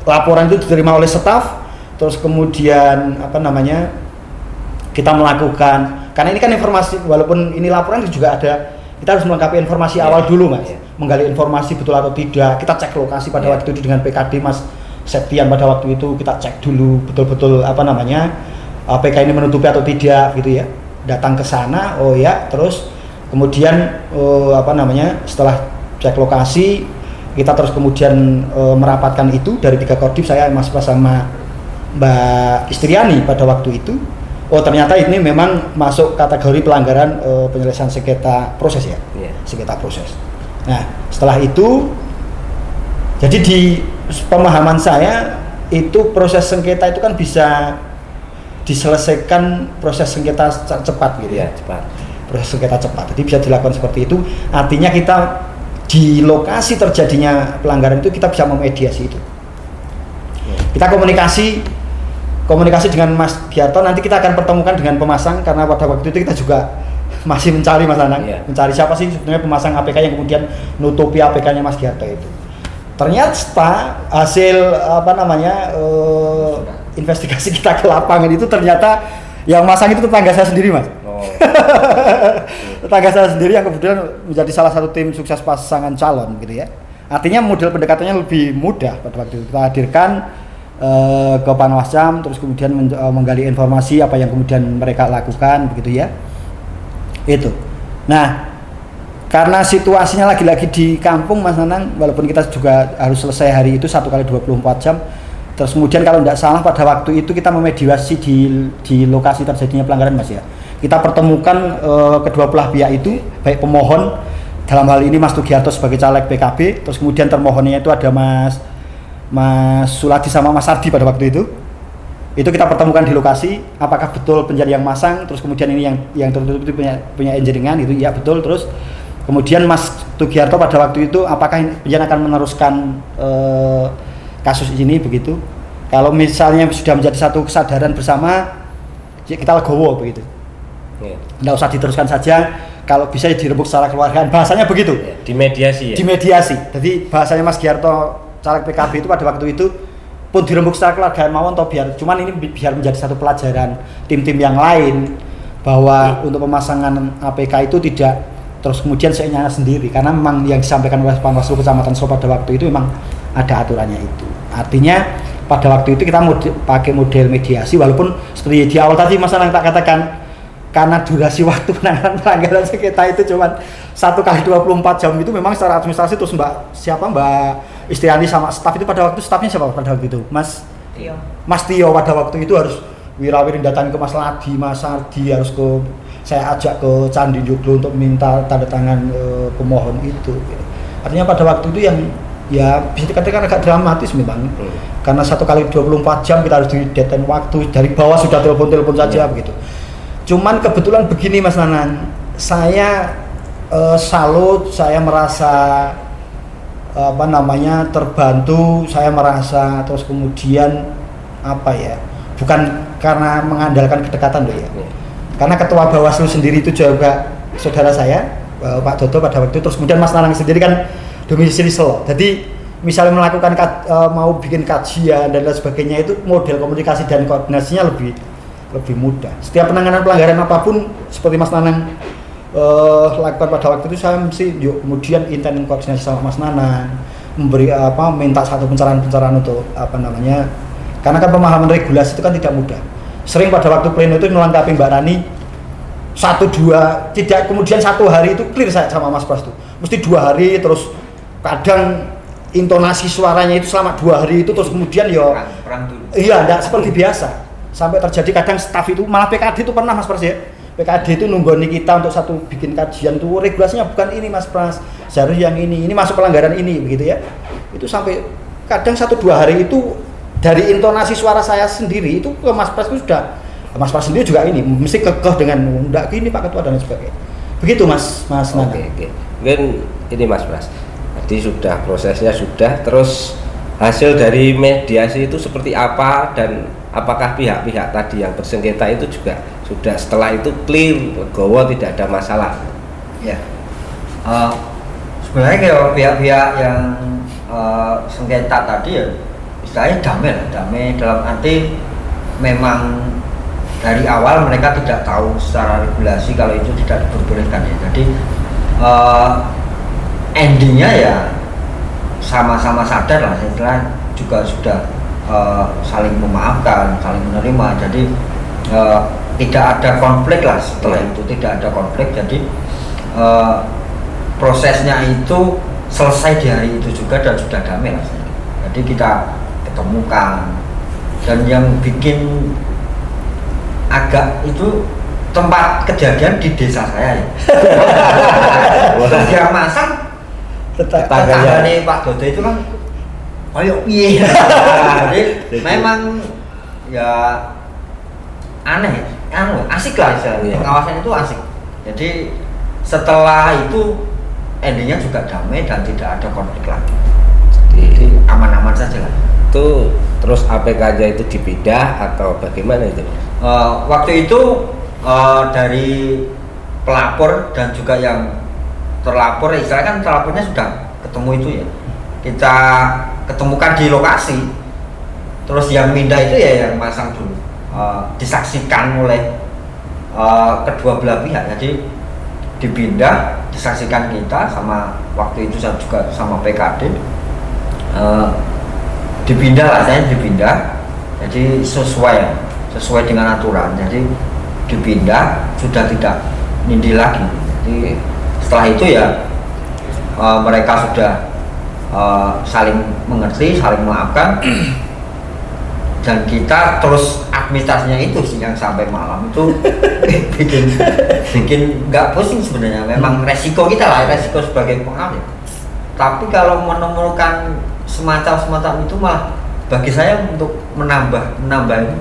laporan itu diterima oleh staf, terus kemudian kita melakukan, karena ini kan informasi, walaupun ini laporan itu juga ada, kita harus melengkapi informasi awal dulu Mas, menggali informasi betul atau tidak, kita cek lokasi pada waktu itu dengan PKD Mas Septian pada waktu itu, kita cek dulu betul-betul APK ini menutupi atau tidak gitu ya, datang ke sana, oh ya, terus kemudian setelah cek lokasi, kita terus kemudian merapatkan itu dari 3 kodim, saya Mas sama Mbak Istriani pada waktu itu. Oh ternyata ini memang masuk kategori pelanggaran penyelesaian sengketa proses ya, sengketa proses. Nah setelah itu, jadi di pemahaman saya itu proses sengketa itu kan bisa diselesaikan proses sengketa cepat gitu ya, cepat. Proses sengketa cepat, jadi bisa dilakukan seperti itu. Artinya kita di lokasi terjadinya pelanggaran itu kita bisa memediasi itu. Kita komunikasi dengan Mas Giarto, nanti kita akan pertemukan dengan pemasang, karena pada waktu itu kita juga masih mencari Mas Anang, mencari siapa sih sebenarnya pemasang APK yang kemudian nutupi APK-nya Mas Giarto itu. Ternyata hasil investigasi kita ke lapangan itu ternyata yang masang itu tetangga saya sendiri Mas. Tetangga saya sendiri yang kemudian menjadi salah satu tim sukses pasangan calon gitu ya. Artinya model pendekatannya lebih mudah pada waktu itu. Kita hadirkan ke Panwascam, terus kemudian menggali informasi apa yang kemudian mereka lakukan begitu ya. Itu. Nah, karena situasinya lagi-lagi di kampung Mas Nanang, walaupun kita juga harus selesai hari itu 1 kali 24 jam. Terus kemudian kalau tidak salah pada waktu itu kita memediasi di lokasi terjadinya pelanggaran Mas ya. Kita pertemukan kedua belah pihak itu, baik pemohon dalam hal ini Mas Tugiarto sebagai caleg PKB, terus kemudian termohonnya itu ada Mas Suladi sama Mas Ardi pada waktu itu kita pertemukan di lokasi, apakah betul penjari yang masang, terus kemudian ini yang tertutup itu punya engineeringan itu, ya betul, terus kemudian Mas Tugiarto pada waktu itu apakah penjari akan meneruskan kasus ini begitu, kalau misalnya sudah menjadi satu kesadaran bersama kita legowo begitu, nggak usah diteruskan saja, kalau bisa dirembuk secara keluargaan, bahasanya begitu, dimediasi ya? Dimediasi, jadi bahasanya Mas Giarto caleg PKB itu pada waktu itu pun dirembuk secara keluargaan mawon toh, cuman ini biar menjadi satu pelajaran tim-tim yang lain bahwa untuk pemasangan APK itu tidak terus kemudian seenaknya sendiri, karena memang yang disampaikan oleh Panwaslu Kecamatan Solo pada waktu itu memang ada aturannya itu. Artinya pada waktu itu kita pakai model mediasi, walaupun seperti di awal tadi Mas Anang tak katakan, karena durasi waktu penanganan pelanggaran sengketa itu cuma 1 kali 24 jam itu memang secara administrasi, terus Mbak Istriani sama staf itu pada waktu, stafnya siapa pada waktu itu? Mas Tio pada waktu itu harus wirawirin datang ke Mas Ladi, Mas Ardi, harus saya ajak ke Candi Joglo untuk minta tanda tangan pemohon itu. Artinya pada waktu itu yang ya bisa dikatakan agak dramatis memang, karena 1 kali 24 jam kita harus di deadline waktu, dari bawah sudah telepon saja begitu. Cuman kebetulan begini Mas Nanang, saya salut, saya merasa terbantu, saya merasa terus kemudian bukan karena mengandalkan kedekatan loh ya. Karena ketua Bawaslu sendiri itu juga saudara saya, Pak Dodo pada waktu itu, terus kemudian Mas Nanang sendiri kan domisili Solo. Jadi misalnya melakukan mau bikin kajian dan lain sebagainya, itu model komunikasi dan koordinasinya lebih mudah. Setiap penanganan pelanggaran apapun seperti Mas Nanang lakukan pada waktu itu, saya mesti yuk kemudian intens koordinasi sama Mas Nanan, memberi minta satu pencerahan untuk karena kan pemahaman regulasi itu kan tidak mudah. Sering pada waktu pleno itu melengkapi Mbak Rani 1-2, tidak kemudian 1 hari itu clear saya sama Mas Pras tuh, mesti 2 hari terus kadang intonasi suaranya itu selama 2 hari itu terus kemudian perang dulu. Iya, enggak seperti biasa. Sampai terjadi kadang staf itu malah PKD itu pernah Mas Pras ya. PKD itu nunggoni kita untuk satu bikin kajian tuh regulasinya bukan ini Mas Pras, seharusnya yang ini masuk pelanggaran ini begitu ya. Itu sampai kadang 1-2 hari itu dari intonasi suara saya sendiri itu ke Mas Pras itu sudah, Mas Pras sendiri juga ini mesti kekeh dengan enggak gini Pak Ketua dan sebagainya. Begitu Mas Nana. Oke. Mungkin ini Mas Pras. Jadi sudah prosesnya sudah, terus hasil dari mediasi itu seperti apa dan apakah pihak-pihak tadi yang bersengketa itu juga sudah setelah itu clear, legowo, tidak ada masalah? Ya, sebenarnya kalau pihak-pihak yang sengketa tadi ya istilahnya damai dalam arti memang dari awal mereka tidak tahu secara regulasi kalau itu tidak diperbolehkan ya. Jadi endingnya ya sama-sama sadar lah, setelah juga sudah saling memaafkan, saling menerima. Jadi tidak ada konflik lah setelah itu, tidak ada konflik. Jadi prosesnya itu selesai di hari itu juga dan sudah damai lah. Jadi kita ketemukan, dan yang bikin agak itu tempat kejadian di desa saya ya. Yang masak tetangganya Pak Dodo itu kan ayo piye. Jadi memang ya aneh, asik lah istilahnya. Pengawasan itu asik. Jadi setelah itu endingnya juga damai dan tidak ada konflik lagi. Jadi aman-aman saja lah. Itu terus APK-nya itu dipindah atau bagaimana itu? Waktu itu dari pelapor dan juga yang terlapor, istilahnya kan terlapornya sudah ketemu itu ya, kita ketemukan di lokasi. Terus yang pindah itu ya yang masang dulu, disaksikan oleh kedua belah pihak. Jadi dipindah, disaksikan kita sama waktu itu saya juga sama PKD, dipindah lah, saya dipindah. Jadi sesuai dengan aturan. Jadi dipindah, sudah tidak nindi lagi. Jadi setelah itu ya mereka sudah saling mengerti, saling memaafkan. Dan kita terus administrasinya itu sih yang sampai malam itu bikin nggak pusing sebenarnya. Memang resiko kita lah, resiko sebagai pengawal. Tapi kalau menemukan semacam itu malah bagi saya untuk menambah itu.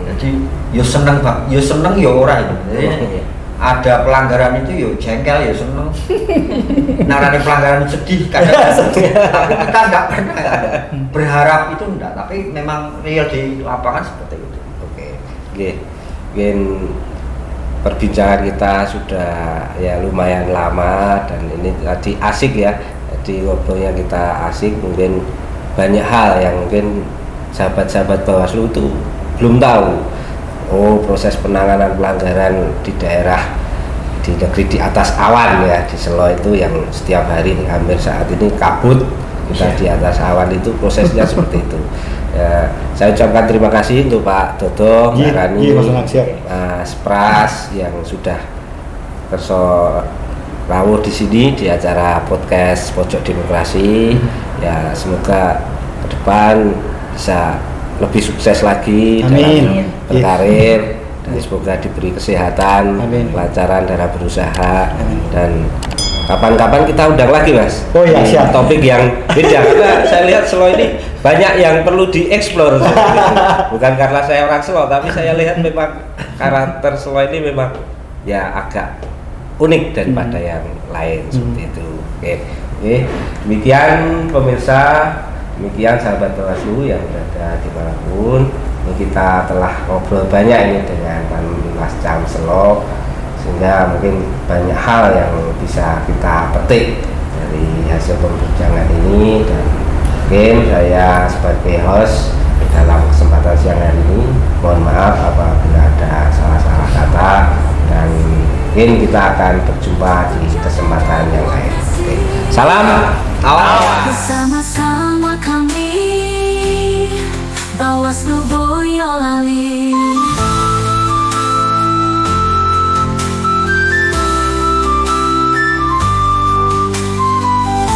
Jadi yo seneng Pak, yo seneng yo ora itu. Jadi ada pelanggaran itu yo jengkel, yo seneng. Narane pelanggaran sedih kadang. Tapi kita enggak pernah berharap itu enggak, tapi memang real di lapangan seperti itu. Oke. Mungkin perbincangan kita sudah ya lumayan lama dan ini tadi asik ya. Jadi ngobrolnya kita asik, mungkin banyak hal yang mungkin sahabat-sahabat Bawaslu itu belum tahu. Oh, proses penanganan pelanggaran di daerah di negeri di atas awan ya, di Selo itu yang setiap hari hampir saat ini kabut kita di atas awan itu prosesnya seperti itu. Ya, saya ucapkan terima kasih untuk Pak Dodo, Mbak Rani, Mas Pras yang sudah rawuh di sini di acara podcast Pojok Demokrasi. Ya, semoga ke depan bisa lebih sukses lagi dalam berkarir dan semoga diberi kesehatan, kelancaran dalam berusaha. Dan kapan-kapan kita undang lagi Mas. Oh ya, siap. Topik yang beda karena saya lihat Selo ini banyak yang perlu dieksplor. Bukan karena saya orang Selo, tapi saya lihat memang karakter Selo ini memang ya agak unik daripada yang lain seperti itu. Oke, demikian pemirsa. Demikian sahabat Bawaslu yang berada dimanapun, ini kita telah ngobrol banyak ini dengan Mas Cam Selo, sehingga mungkin banyak hal yang bisa kita petik dari hasil perbincangan ini. Dan mungkin saya sebagai host dalam kesempatan siang hari ini mohon maaf apabila ada salah-salah kata, dan Mungkin kita akan berjumpa di kesempatan yang lain. Oke. Salam awal.